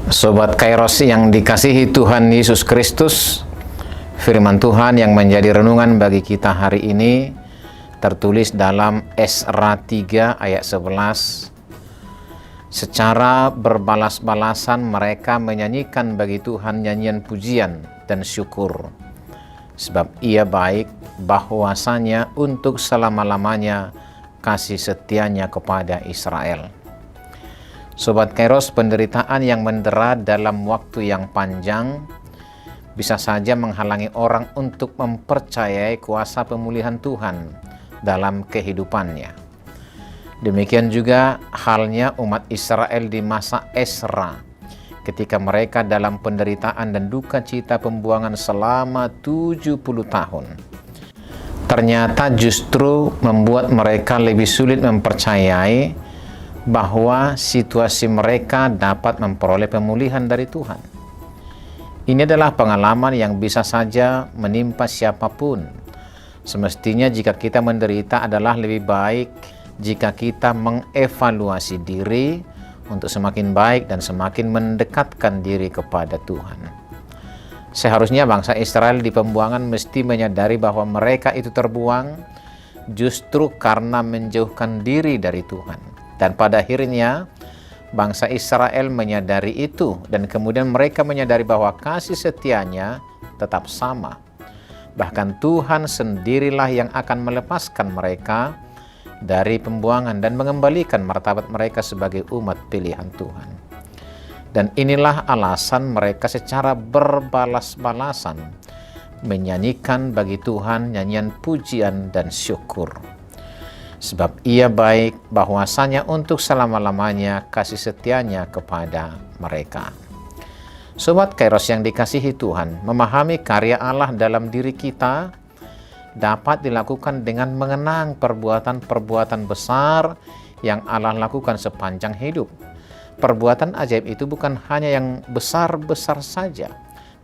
Sobat Kairos yang dikasihi Tuhan Yesus Kristus, firman Tuhan yang menjadi renungan bagi kita hari ini tertulis dalam Esra 3 ayat 11. Secara berbalas-balasan mereka menyanyikan bagi Tuhan nyanyian pujian dan syukur, sebab Ia baik, bahwasanya untuk selama-lamanya kasih setianya kepada Israel. Sobat Kairos, penderitaan yang mendera dalam waktu yang panjang bisa saja menghalangi orang untuk mempercayai kuasa pemulihan Tuhan dalam kehidupannya. Demikian juga halnya umat Israel di masa Esra, ketika mereka dalam penderitaan dan duka cita pembuangan selama 70 tahun. Ternyata justru membuat mereka lebih sulit mempercayai bahwa situasi mereka dapat memperoleh pemulihan dari Tuhan. Ini adalah pengalaman yang bisa saja menimpa siapapun. Semestinya jika kita menderita adalah lebih baik jika kita mengevaluasi diri untuk semakin baik dan semakin mendekatkan diri kepada Tuhan. Seharusnya bangsa Israel di pembuangan mesti menyadari bahwa mereka itu terbuang justru karena menjauhkan diri dari Tuhan. Dan pada akhirnya bangsa Israel menyadari itu, dan kemudian mereka menyadari bahwa kasih setianya tetap sama. Bahkan Tuhan sendirilah yang akan melepaskan mereka dari pembuangan dan mengembalikan martabat mereka sebagai umat pilihan Tuhan. Dan inilah alasan mereka secara berbalas-balasan menyanyikan bagi Tuhan nyanyian pujian dan syukur. Sebab Ia baik, bahwasanya untuk selama-lamanya kasih setianya kepada mereka. Sobat Kairos yang dikasihi Tuhan, memahami karya Allah dalam diri kita dapat dilakukan dengan mengenang perbuatan-perbuatan besar yang Allah lakukan sepanjang hidup. Perbuatan ajaib itu bukan hanya yang besar-besar saja,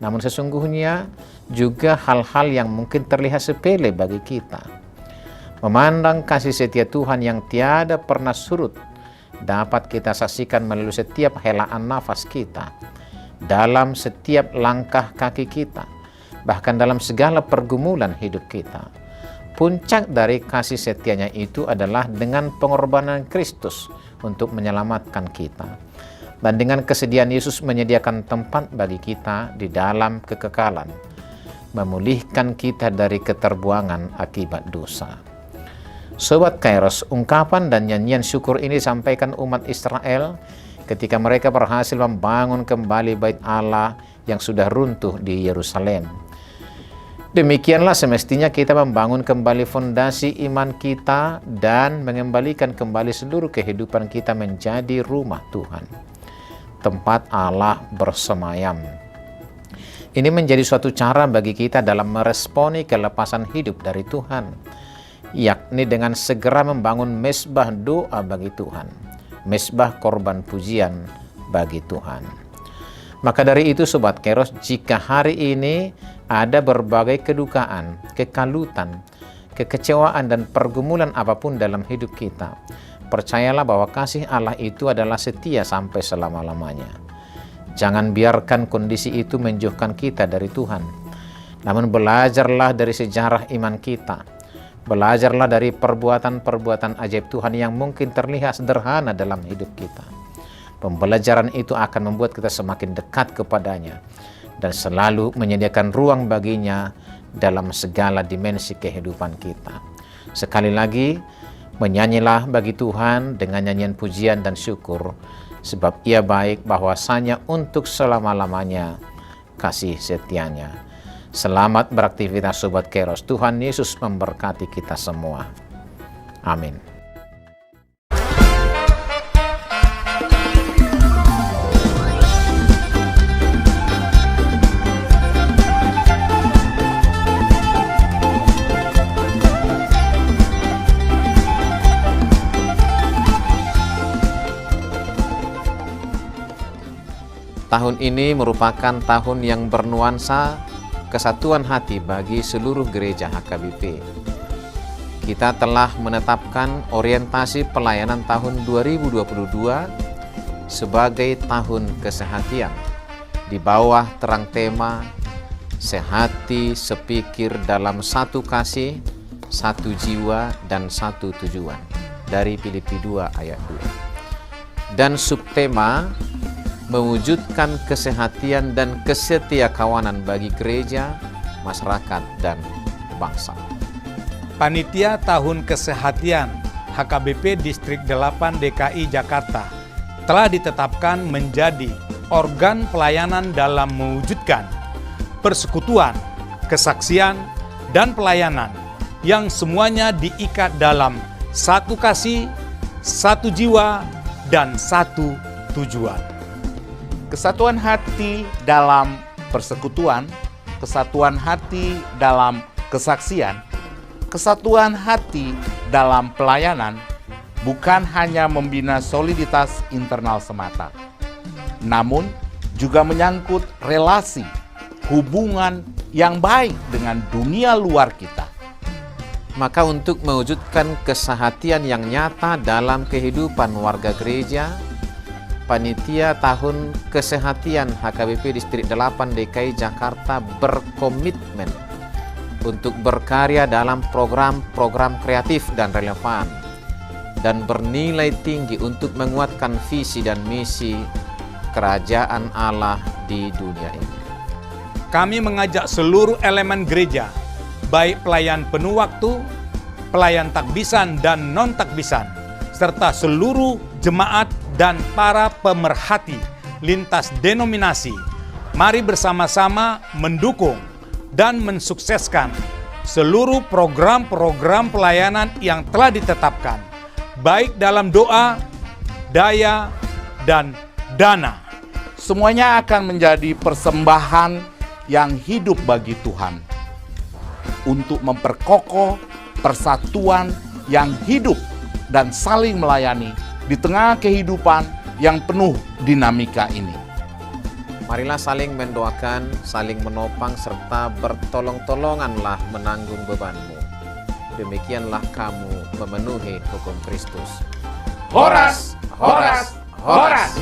namun sesungguhnya juga hal-hal yang mungkin terlihat sepele bagi kita. Memandang kasih setia Tuhan yang tiada pernah surut dapat kita saksikan melalui setiap helaan nafas kita, dalam setiap langkah kaki kita, bahkan dalam segala pergumulan hidup kita. Puncak dari kasih setianya itu adalah dengan pengorbanan Kristus untuk menyelamatkan kita, dan dengan kesediaan Yesus menyediakan tempat bagi kita di dalam kekekalan, memulihkan kita dari keterbuangan akibat dosa. Sobat Kairos, ungkapan dan nyanyian syukur ini disampaikan umat Israel ketika mereka berhasil membangun kembali bait Allah yang sudah runtuh di Yerusalem. Demikianlah semestinya kita membangun kembali fondasi iman kita dan mengembalikan kembali seluruh kehidupan kita menjadi rumah Tuhan, tempat Allah bersemayam. Ini menjadi suatu cara bagi kita dalam meresponi kelepasan hidup dari Tuhan, yakni dengan segera membangun mezbah doa bagi Tuhan, mezbah korban pujian bagi Tuhan. Maka dari itu Sobat Kairos, jika hari ini ada berbagai kedukaan, kekalutan, kekecewaan dan pergumulan apapun dalam hidup kita, percayalah bahwa kasih Allah itu adalah setia sampai selama-lamanya. Jangan biarkan kondisi itu menjauhkan kita dari Tuhan, namun belajarlah dari sejarah iman kita. Belajarlah dari perbuatan-perbuatan ajaib Tuhan yang mungkin terlihat sederhana dalam hidup kita. Pembelajaran itu akan membuat kita semakin dekat kepadanya dan selalu menyediakan ruang baginya dalam segala dimensi kehidupan kita. Sekali lagi, menyanyilah bagi Tuhan dengan nyanyian pujian dan syukur, sebab Ia baik, bahwasanya untuk selama-lamanya kasih setianya. Selamat beraktivitas Sobat Kairos. Tuhan Yesus memberkati kita semua. Amin. Tahun ini merupakan tahun yang bernuansa kesatuan hati bagi seluruh gereja HKBP. Kita telah menetapkan orientasi pelayanan tahun 2022 sebagai tahun kesehatian di bawah terang tema sehati sepikir dalam satu kasih, satu jiwa, dan satu tujuan dari Filipi 2 ayat 2. Dan subtema mewujudkan kesehatian dan kesetiakawanan bagi gereja, masyarakat, dan bangsa. Panitia Tahun Kesehatian HKBP Distrik 8 DKI Jakarta telah ditetapkan menjadi organ pelayanan dalam mewujudkan persekutuan, kesaksian, dan pelayanan yang semuanya diikat dalam satu kasih, satu jiwa, dan satu tujuan. Kesatuan hati dalam persekutuan, kesatuan hati dalam kesaksian, kesatuan hati dalam pelayanan bukan hanya membina soliditas internal semata, namun juga menyangkut relasi, hubungan yang baik dengan dunia luar kita. Maka untuk mewujudkan kesehatian yang nyata dalam kehidupan warga gereja, Panitia Tahun Kesehatian HKBP Distrik 8 DKI Jakarta berkomitmen untuk berkarya dalam program-program kreatif dan relevan dan bernilai tinggi untuk menguatkan visi dan misi kerajaan Allah di dunia ini. Kami mengajak seluruh elemen gereja, baik pelayan penuh waktu, pelayan takbisan dan non-takbisan, serta seluruh jemaat dan para pemerhati lintas denominasi, mari bersama-sama mendukung dan mensukseskan seluruh program-program pelayanan yang telah ditetapkan, baik dalam doa, daya, dan dana. Semuanya akan menjadi persembahan yang hidup bagi Tuhan untuk memperkokoh persatuan yang hidup dan saling melayani di tengah kehidupan yang penuh dinamika ini. Marilah saling mendoakan, saling menopang, serta bertolong-tolonganlah menanggung bebanmu. Demikianlah kamu memenuhi hukum Kristus. Horas, horas, horas!